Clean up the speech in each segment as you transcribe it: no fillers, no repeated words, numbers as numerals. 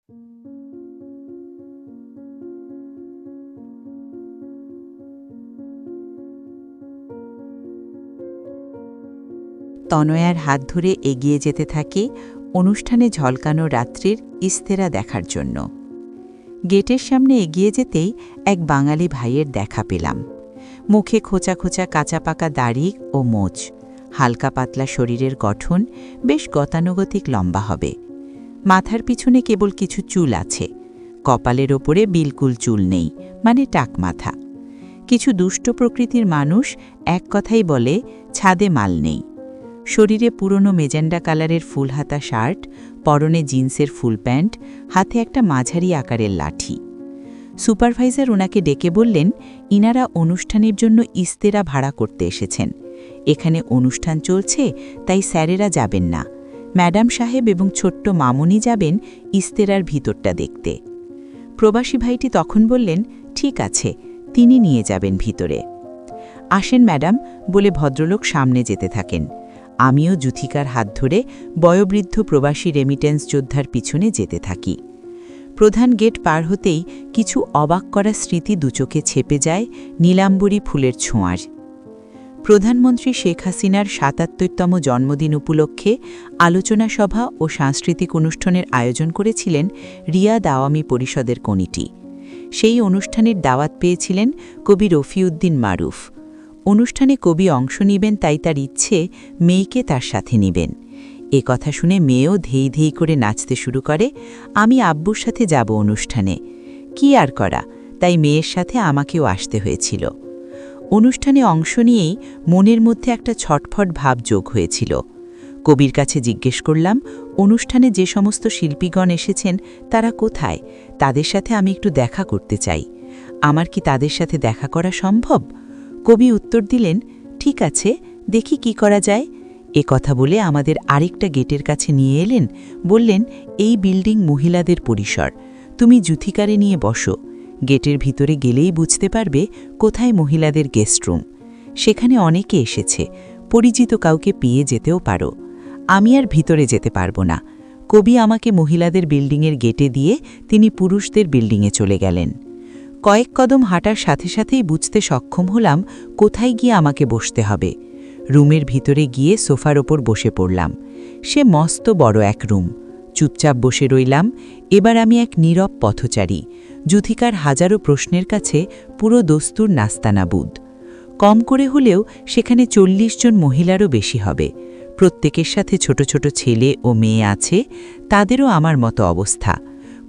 তনয়ার হাত ধরে এগিয়ে যেতে থাকি অনুষ্ঠানে ঝলকানো রাত্রির ইস্তেরা দেখার জন্য। গেটের সামনে এগিয়ে যেতেই এক বাঙালি ভাইয়ের দেখা পেলাম। মুখে খোঁচা খোঁচা কাঁচা পাকা দাড়ি ও মোচ, হালকা পাতলা শরীরের গঠন, বেশ গতানুগতিক লম্বা হবে। মাথার পিছনে কেবল কিছু চুল আছে, কপালের ওপরে বিলকুল চুল নেই, মানে টাক মাথা। কিছু দুষ্ট প্রকৃতির মানুষ এক কথাই বলে ছাদে মাল নেই। শরীরে পুরনো মেজেন্ডা কালারের ফুলহাতা শার্ট, পরনে জিন্সের ফুল প্যান্ট, হাতে একটা মাঝারি আকারের লাঠি। সুপারভাইজার ওনাকে ডেকে বললেন, ইনারা অনুষ্ঠানের জন্য ইস্তেরা ভাড়া করতে এসেছেন। এখানে অনুষ্ঠান চলছে, তাই স্যারেরা যাবেন না। ম্যাডাম সাহেব এবং ছোট্ট মামুনি যাবেন ইস্তেরার ভিতরটা দেখতে। প্রবাসী ভাইটি তখন বললেন, ঠিক আছে, তিনি নিয়ে যাবেন ভিতরে। আসেন ম্যাডাম বলে ভদ্রলোক সামনে যেতে থাকেন। আমিও যুথিকার হাত ধরে বয়োবৃদ্ধ প্রবাসী রেমিটেন্স যোদ্ধার পিছনে যেতে থাকি। প্রধান গেট পার হতেই কিছু অবাক করা স্মৃতি দুচোখে ছেপে যায় নীলাম্বরী ফুলের ছোঁয়ার। প্রধানমন্ত্রী শেখ হাসিনার ৭৭তম জন্মদিন উপলক্ষে আলোচনা সভা ও সাংস্কৃতিক অনুষ্ঠানের আয়োজন করেছিলেন রিয়াদ আওয়ামী পরিষদের কমিটি। সেই অনুষ্ঠানের দাওয়াত পেয়েছিলেন কবি রফিউদ্দিন মারুফ। অনুষ্ঠানে কবি অংশ নেবেন, তাই তার ইচ্ছে মেয়েকে তার সাথে নেবেন। এ কথা শুনে মেয়েও ধেই ধেই করে নাচতে শুরু করে। আমি আব্বুর সাথে যাব অনুষ্ঠানে, কি আর করা, তাই মেয়ের সাথে আমাকেও আসতে হয়েছিল। অনুষ্ঠানে অংশ নিয়েই মনের মধ্যে একটা ছটফট ভাব যোগ হয়েছিল। কবির কাছে জিজ্ঞেস করলাম, অনুষ্ঠানে যে সমস্ত শিল্পীগণ এসেছেন তারা কোথায়? তাদের সাথে আমি একটু দেখা করতে চাই। আমার কি তাদের সাথে দেখা করা সম্ভব? কবি উত্তর দিলেন, ঠিক আছে, দেখি কি করা যায়। এ কথা বলে আমাদের আরেকটা গেটের কাছে নিয়ে এলেন, বললেন, এই বিল্ডিং মহিলাদের পরিসর, তুমি যুথিকারে নিয়ে বসো। গেটের ভিতরে গেলেই বুঝতে পারবে কোথায় মহিলাদের গেস্ট রুম। সেখানে অনেকে এসেছে, পরিচিত কাউকে পেয়ে যেতেও পারো। আমি আর ভিতরে যেতে পারবো না। কবি আমাকে মহিলাদের বিল্ডিংয়ের গেটে দিয়ে তিনি পুরুষদের বিল্ডিংয়ে চলে গেলেন। কয়েক কদম হাঁটার সাথে সাথেই বুঝতে সক্ষম হলাম কোথায় গিয়ে আমাকে বসতে হবে। রুমের ভিতরে গিয়ে সোফার ওপর বসে পড়লাম। সে মস্ত বড় এক রুম। চুপচাপ বসে রইলাম। এবার আমি এক নীরব পথচারী, যুথিকার হাজারো প্রশ্নের কাছে পুরো দস্তুর নাস্তানাবুদ। কম করে হলেও সেখানে ৪০ জন মহিলারও বেশি হবে। প্রত্যেকের সাথে ছোট ছোট ছেলে ও মেয়ে আছে, তাদেরও আমার মতো অবস্থা।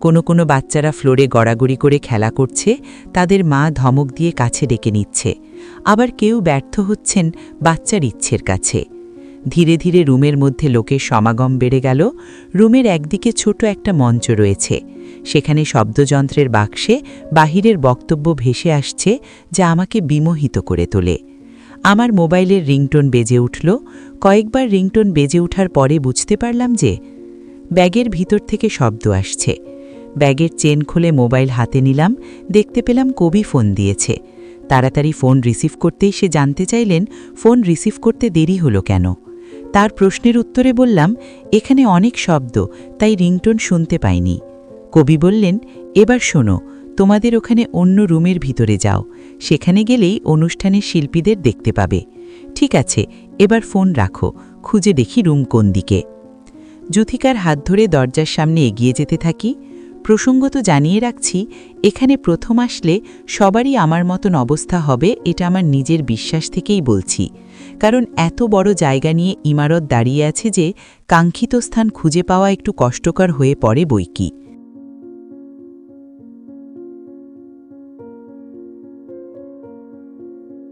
কোনো কোনো বাচ্চারা ফ্লোরে গড়াগড়ি করে খেলা করছে, তাদের মা ধমক দিয়ে কাছে ডেকে নিচ্ছে। আবার কেউ ব্যর্থ হচ্ছেন বাচ্চার ইচ্ছের কাছে। ধীরে ধীরে রুমের মধ্যে লোকের সমাগম বেড়ে গেল। রুমের একদিকে ছোট একটা মঞ্চ রয়েছে, সেখানে শব্দযন্ত্রের বাক্সে বাহিরের বক্তব্য ভেসে আসছে, যা আমাকে বিমোহিত করে তোলে। আমার মোবাইলের রিংটোন বেজে উঠল। কয়েকবার রিংটোন বেজে ওঠার পরে বুঝতে পারলাম যে ব্যাগের ভিতর থেকে শব্দ আসছে। ব্যাগের চেন খুলে মোবাইল হাতে নিলাম, দেখতে পেলাম কবি ফোন দিয়েছে। তাড়াতাড়ি ফোন রিসিভ করতেই সে জানতে চাইলেন ফোন রিসিভ করতে দেরি হলো কেন। তার প্রশ্নের উত্তরে বললাম, এখানে অনেক শব্দ, তাই রিংটোন শুনতে পাইনি। কবি বললেন, এবার শোনো, তোমাদের ওখানে অন্য রুমের ভিতরে যাও, সেখানে গেলেই অনুষ্ঠানের শিল্পীদের দেখতে পাবে। ঠিক আছে, এবার ফোন রাখো, খুঁজে দেখি রুম কোন দিকে। যুথিকার হাত ধরে দরজার সামনে এগিয়ে যেতে থাকি। প্রসঙ্গত জানিয়ে রাখছি, এখানে প্রথম আসলে সবারই আমার মতন অবস্থা হবে, এটা আমার নিজের বিশ্বাস থেকেই বলছি। কারণ এত বড় জায়গা নিয়ে ইমারত দাঁড়িয়ে আছে যে কাঙ্ক্ষিত স্থান খুঁজে পাওয়া একটু কষ্টকর হয়ে পড়ে বইকি।